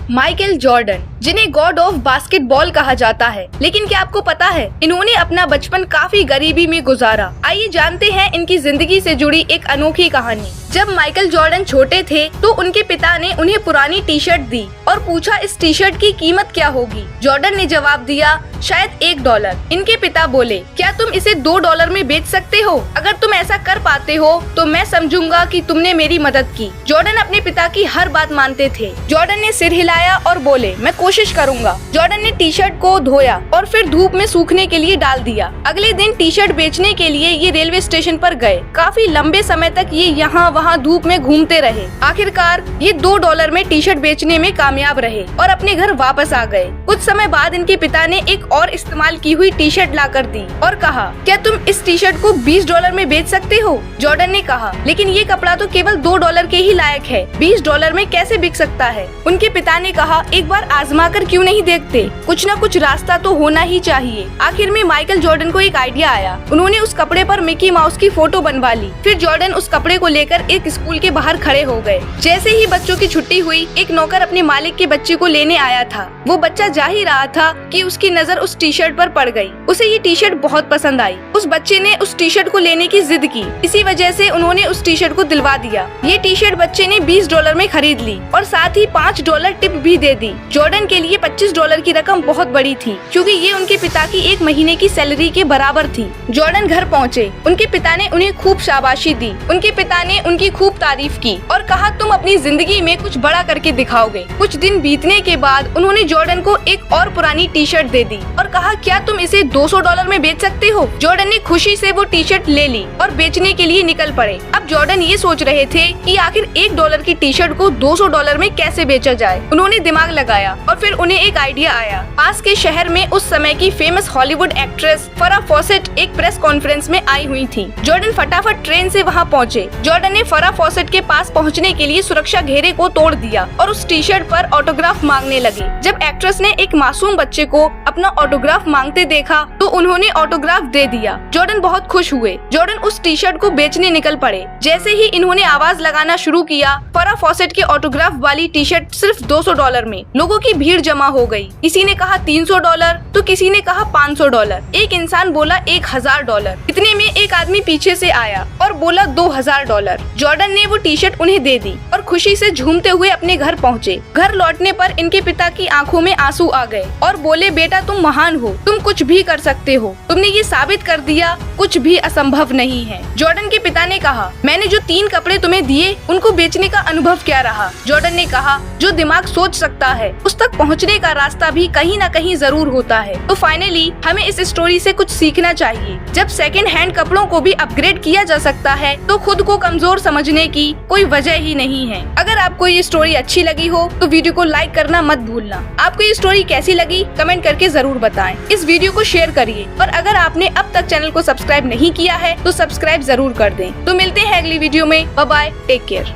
Michael Jordan, जिन्हें God of basketball कहा जाता है। लेकिन क्या आपको पता है इन्होंने अपना बचपन काफी गरीबी में गुजारा। आइए जानते हैं इनकी जिंदगी से जुड़ी एक अनोखी कहानी। जब माइकल जॉर्डन छोटे थे तो उनके पिता ने उन्हें पुरानी टी शर्ट दी और पूछा इस टी शर्ट की कीमत क्या होगी। जॉर्डन ने जवाब दिया शायद $1। इनके पिता बोले क्या तुम इसे $2 में बेच सकते हो? अगर तुम ऐसा कर पाते हो तो मैं समझूंगा कि तुमने मेरी मदद की। जॉर्डन अपने पिता की हर बात मानते थे। जॉर्डन ने सिर हिलाया और बोले मैं कोशिश करूंगा। जॉर्डन ने टी शर्ट को धोया और फिर धूप में सूखने के लिए डाल दिया। अगले दिन टी शर्ट बेचने के लिए ये रेलवे स्टेशन पर गए। काफी लंबे समय तक ये यहाँ वहाँ धूप में घूमते रहे। आखिरकार ये $2 में टी शर्ट बेचने में कामयाब रहे और अपने घर वापस आ गए। कुछ समय बाद इनके पिता ने एक और इस्तेमाल की हुई टी शर्ट लाकर दी और कहा क्या तुम इस टी शर्ट को $20 में बेच सकते हो? जॉर्डन ने कहा लेकिन ये कपड़ा तो केवल $2 के ही लायक है, $20 में कैसे बिक सकता है? उनके पिता ने कहा एक बार आजमा कर क्यों नहीं देखते? कुछ न कुछ रास्ता तो होना ही चाहिए। आखिर में माइकल जॉर्डन को एक आइडिया आया। उन्होंने उस कपड़े पर मिकी माउस की फोटो बनवा ली। फिर जॉर्डन उस कपड़े को लेकर एक स्कूल के बाहर खड़े हो गए। जैसे ही बच्चों की छुट्टी हुई एक नौकर अपने मालिक के बच्चे को लेने आया था। वो बच्चा जा ही रहा था कि उसकी नजर उस टी शर्ट पर पड़ गई। उसे ये टी शर्ट बहुत पसंद आई। उस बच्चे ने उस टी शर्ट को लेने की जिद की। इसी वजह से उन्होंने उस टी शर्ट को दिलवा दिया। ये टी शर्ट बच्चे ने $20 में खरीद ली और साथ ही $5 टिप भी दे दी। जॉर्डन के लिए $25 की रकम बहुत बड़ी थी क्योंकि ये उनके पिता की एक महीने की सैलरी के बराबर थी। जॉर्डन घर पहुँचे। उनके पिता ने उन्हें खूब शाबाशी दी। उनके पिता ने उनकी खूब तारीफ की और कहा तुम अपनी जिंदगी में कुछ बड़ा करके दिखाओगे। कुछ दिन बीतने के बाद उन्होंने जॉर्डन को एक और पुरानी टी शर्ट दे दी और कहा क्या तुम इसे $200 में बेच सकते हो? जॉर्डन ने खुशी से वो टी शर्ट ले ली और बेचने के लिए निकल पड़े। अब जॉर्डन ये सोच रहे थे कि आखिर $1 की टी शर्ट को $200 में कैसे बेचा जाए। उन्होंने दिमाग लगाया और फिर उन्हें एक आइडिया आया। पास के शहर में उस समय की फेमस हॉलीवुड एक्ट्रेस फरा फॉसेट एक प्रेस कॉन्फ्रेंस में आई हुई थी। जॉर्डन फटाफट ट्रेन से वहाँ पहुँचे। जॉर्डन ने फरा फॉसेट के पास पहुँचने के लिए सुरक्षा घेरे को तोड़ दिया और उस टी शर्ट पर ऑटोग्राफ मांगने लगे। जब एक्ट्रेस ने एक मासूम बच्चे को अपना ऑटोग्राफ मांगते देखा तो उन्होंने ऑटोग्राफ दे दिया। जॉर्डन बहुत खुश हुए। जॉर्डन उस टी शर्ट को बेचने निकल पड़े। जैसे ही इन्होंने आवाज लगाना शुरू किया फरा फॉसेट के ऑटोग्राफ वाली टी शर्ट सिर्फ $200 में। लोगों की भीड़ जमा हो गई। किसी ने कहा $300 तो किसी ने कहा $500। एक इंसान बोला $1000। इतने में एक आदमी पीछे से आया और बोला $2000। जॉर्डन ने वो टी शर्ट उन्हें दे दी और खुशी से झूमते हुए अपने घर पहुँचे। घर लौटने पर इनके पिता की आंखों में आंसू आ गए और बोले बेटा तुम महान हो, तुम कुछ भी कर सकते हो। तुमने ये साबित कर दिया कुछ भी असंभव नहीं है। जॉर्डन के पिता ने कहा मैंने जो 3 कपड़े तुम्हें दिए उनको बेचने का अनुभव क्या रहा? जॉर्डन ने कहा जो दिमाग सोच सकता है उस तक पहुँचने का रास्ता भी कहीं न कहीं जरूर होता है। तो फाइनली हमें इस स्टोरी से कुछ सीखना चाहिए। जब सेकंड हैंड कपड़ों को भी अपग्रेड किया जा सकता है तो खुद को कमजोर समझने की कोई वजह ही नहीं है। अगर आपको ये स्टोरी अच्छी लगी हो तो वीडियो को लाइक करना मत भूलना। आपको ये स्टोरी कैसी लगी कमेंट करके जरूर बताएं। इस वीडियो को शेयर करिए और अगर आपने अब तक चैनल को सब्सक्राइब नहीं किया है तो सब्सक्राइब जरूर कर दें। तो मिलते हैं अगली वीडियो में। Bye bye, take care.